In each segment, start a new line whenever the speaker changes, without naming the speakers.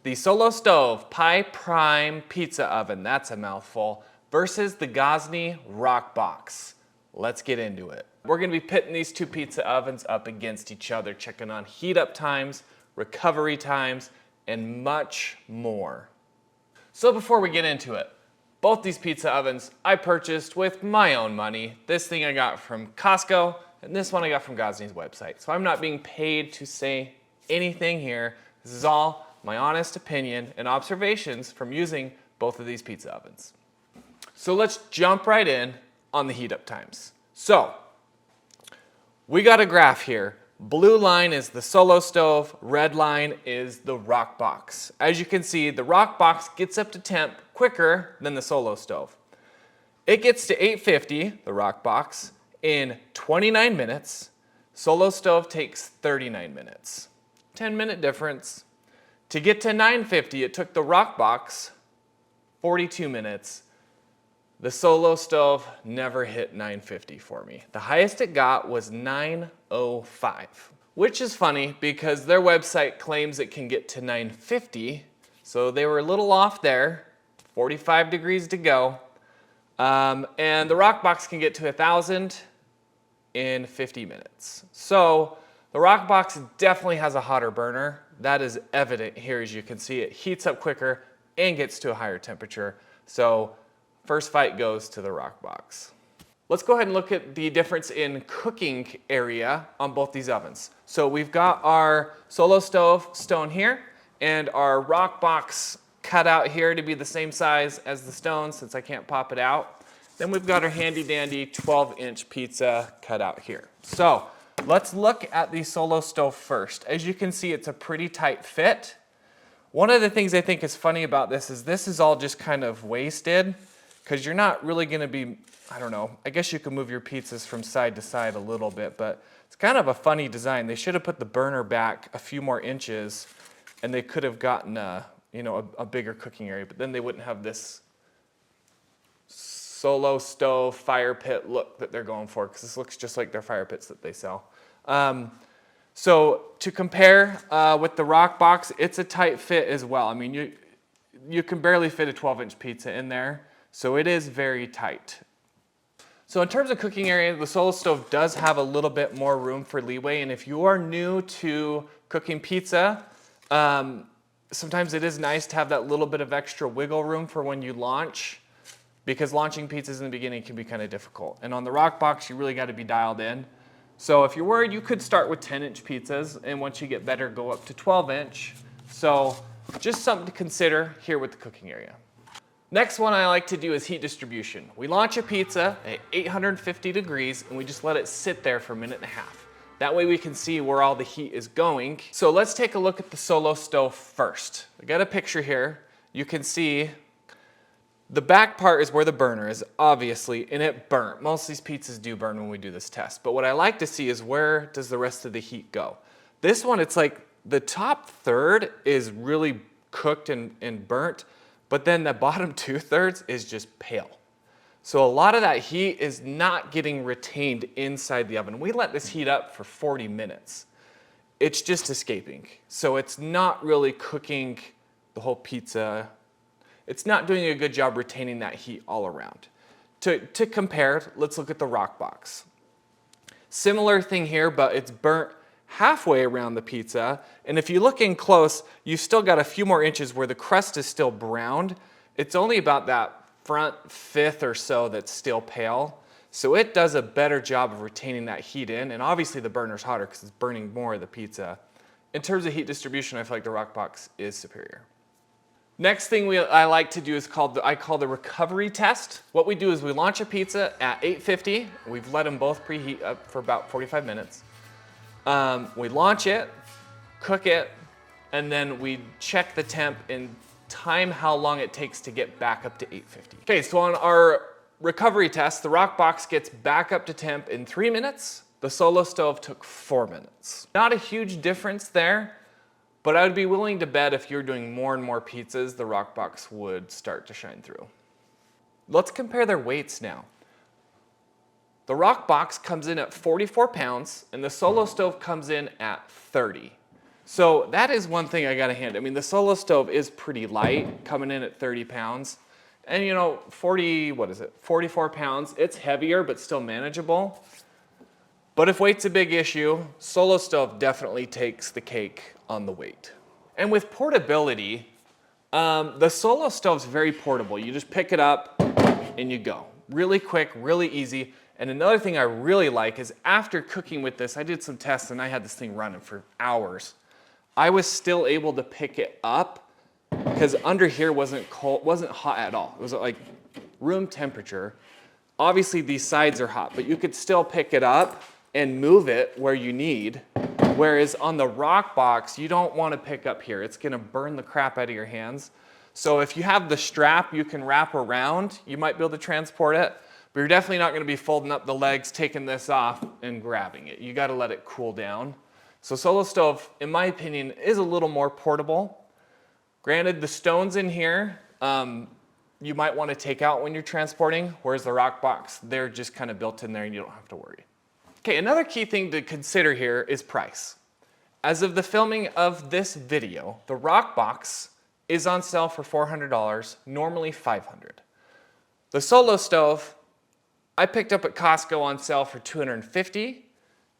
The Solo Stove Pi Prime Pizza Oven, that's a mouthful, versus the Gozney Roccbox. Let's get into it. We're gonna be pitting these two pizza ovens up against each other, checking on heat up times, recovery times, and much more. So before we get into it, both these pizza ovens I purchased with my own money. This thing I got from Costco, and this one I got from Gozney's website. So I'm not being paid to say anything here. This is all my honest opinion and observations from using both of these pizza ovens. So let's jump right in on the heat up times. So we got a graph here. Blue line is the Solo Stove, red line is the Roccbox. As you can see, the Roccbox gets up to temp quicker than the Solo Stove. It gets to 850, the Roccbox, in 29 minutes. Solo Stove takes 39 minutes. 10-minute difference. To get to 950, it took the Roccbox 42 minutes. The Solo Stove never hit 950 for me. The highest it got was 905, which is funny because their website claims it can get to 950, so they were a little off there. 45 degrees to go. And the Roccbox can get to 1,000 in 50 minutes. So the Roccbox definitely has a hotter burner. That is evident here. As you can see, it heats up quicker and gets to a higher temperature. So first fight goes to the Roccbox. Let's go ahead and look at the difference in cooking area on both these ovens. So we've got our Solo Stove stone here and our Roccbox cut out here to be the same size as the stone since I can't pop it out. Then we've got our handy dandy 12-inch pizza cut out here. So let's look at the Solo Stove first. As you can see, it's a pretty tight fit. One of the things I think is funny about this is all just kind of wasted because you're not really going to be, I don't know, I guess you can move your pizzas from side to side a little bit, but it's kind of a funny design. They should have put the burner back a few more inches and they could have gotten a bigger cooking area, but then they wouldn't have this Solo Stove fire pit look that they're going for because this looks just like their fire pits that they sell. So to compare with the Roccbox, it's a tight fit as well. I mean, you can barely fit a 12-inch pizza in there, so it is very tight. So in terms of cooking area, the Solo Stove does have a little bit more room for leeway, and if you are new to cooking pizza, sometimes it is nice to have that little bit of extra wiggle room for when you launch, because launching pizzas in the beginning can be kind of difficult. And on the Roccbox, you really got to be dialed in. So if you're worried, you could start with 10-inch pizzas, and once you get better, go up to 12-inch. So just something to consider here with the cooking area. Next one I like to do is heat distribution. We launch a pizza at 850 degrees, and we just let it sit there for a minute and a half. That way we can see where all the heat is going. So let's take a look at the Solo Stove first. I got a picture here. You can see the back part is where the burner is, obviously, and it burnt. Most of these pizzas do burn when we do this test. But what I like to see is where does the rest of the heat go? This one, it's like the top third is really cooked and burnt, but then the bottom 2/3 is just pale. So a lot of that heat is not getting retained inside the oven. We let this heat up for 40 minutes. It's just escaping. So it's not really cooking the whole pizza. It's not doing a good job retaining that heat all around. To compare, let's look at the Roccbox. Similar thing here, but it's burnt halfway around the pizza. And if you look in close, you've still got a few more inches where the crust is still browned. It's only about that front fifth or so that's still pale. So it does a better job of retaining that heat in. And obviously the burner's hotter because it's burning more of the pizza. In terms of heat distribution, I feel like the Roccbox is superior. Next thing I like to do is I call the recovery test. What we do is we launch a pizza at 850. We've let them both preheat up for about 45 minutes. We launch it, cook it, and then we check the temp and time how long it takes to get back up to 850. Okay, so on our recovery test, the Roccbox gets back up to temp in 3 minutes. The Solo Stove took 4 minutes. Not a huge difference there. But I would be willing to bet if you're doing more and more pizzas, the Roccbox would start to shine through. Let's compare their weights now. The Roccbox comes in at 44 pounds and the Solo Stove comes in at 30. So that is one thing I gotta hand. I mean, the Solo Stove is pretty light, coming in at 30 pounds. And you know, 44 pounds. It's heavier, but still manageable. But if weight's a big issue, Solo Stove definitely takes the cake on the weight. And with portability, the Solo Stove's very portable. You just pick it up and you go. Really quick, really easy. And another thing I really like is after cooking with this, I did some tests and I had this thing running for hours. I was still able to pick it up because under here wasn't cold, wasn't hot at all. It was like room temperature. Obviously these sides are hot, but you could still pick it up and move it where you need. Whereas on the Roccbox, you don't want to pick up here. It's gonna burn the crap out of your hands. So if you have the strap you can wrap around, you might be able to transport it, but you're definitely not gonna be folding up the legs, taking this off and grabbing it. You gotta let it cool down. So Solo Stove, in my opinion, is a little more portable. Granted, the stones in here, you might want to take out when you're transporting, whereas the Roccbox, they're just kind of built in there and you don't have to worry. Okay, another key thing to consider here is price. As of the filming of this video, the Roccbox is on sale for $400, normally $500. The Solo Stove, I picked up at Costco on sale for $250.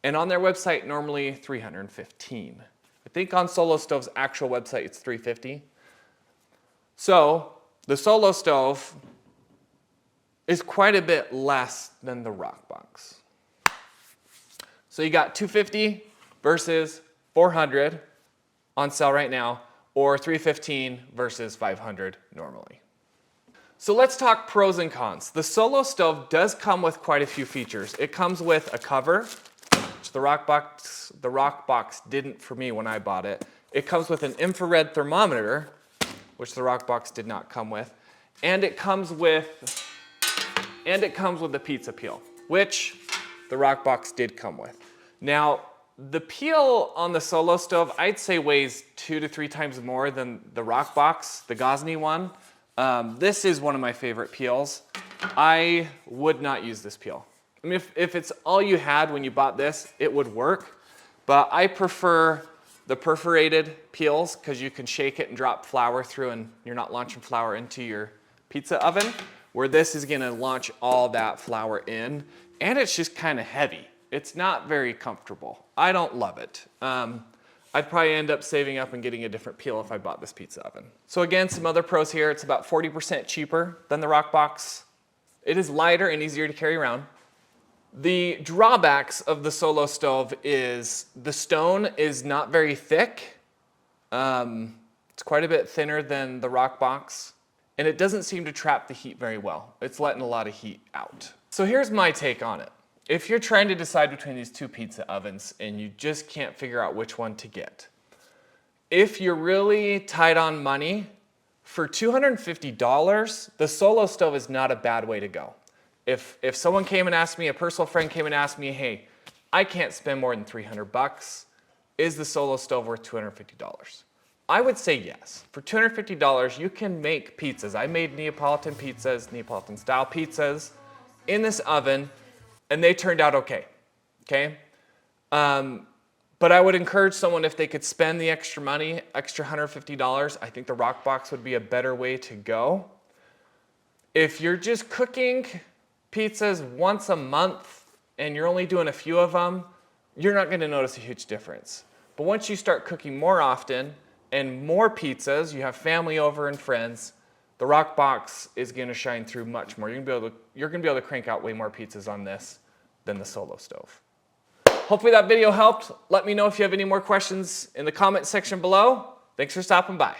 And on their website, normally $315. I think on Solo Stove's actual website, it's $350. So the Solo Stove is quite a bit less than the Roccbox. So you got $250 versus $400 on sale right now, or $315 versus $500 normally. So let's talk pros and cons. The Solo Stove does come with quite a few features. It comes with a cover, which the Roccbox didn't for me when I bought it. It comes with an infrared thermometer, which the Roccbox did not come with, and it comes with the pizza peel, which the Roccbox did come with. Now, the peel on the Solo Stove, I'd say weighs 2 to 3 times more than the Roccbox, the Gozney one. This is one of my favorite peels. I would not use this peel. I mean, if it's all you had when you bought this, it would work, but I prefer the perforated peels because you can shake it and drop flour through and you're not launching flour into your pizza oven, where this is gonna launch all that flour in, and it's just kind of heavy. It's not very comfortable. I don't love it. I'd probably end up saving up and getting a different peel if I bought this pizza oven. So again, some other pros here. It's about 40% cheaper than the Roccbox. It is lighter and easier to carry around. The drawbacks of the Solo Stove is the stone is not very thick. It's quite a bit thinner than the Roccbox, and it doesn't seem to trap the heat very well. It's letting a lot of heat out. So here's my take on it. If you're trying to decide between these two pizza ovens and you just can't figure out which one to get, if you're really tight on money, for $250, the Solo Stove is not a bad way to go. If someone came and asked me, a personal friend came and asked me, hey, I can't spend more than $300, is the Solo Stove worth $250? I would say yes. For $250, you can make pizzas. I made Neapolitan pizzas, Neapolitan style pizzas in this oven, and they turned out okay, but I would encourage someone, if they could spend the extra money, extra $150, I think the Roccbox would be a better way to go. If you're just cooking pizzas once a month and you're only doing a few of them, you're not gonna notice a huge difference. But once you start cooking more often and more pizzas, you have family over and friends, the Roccbox is gonna shine through much more. You're gonna be able to crank out way more pizzas on this than the Solo Stove. Hopefully that video helped. Let me know if you have any more questions in the comment section below. Thanks for stopping by.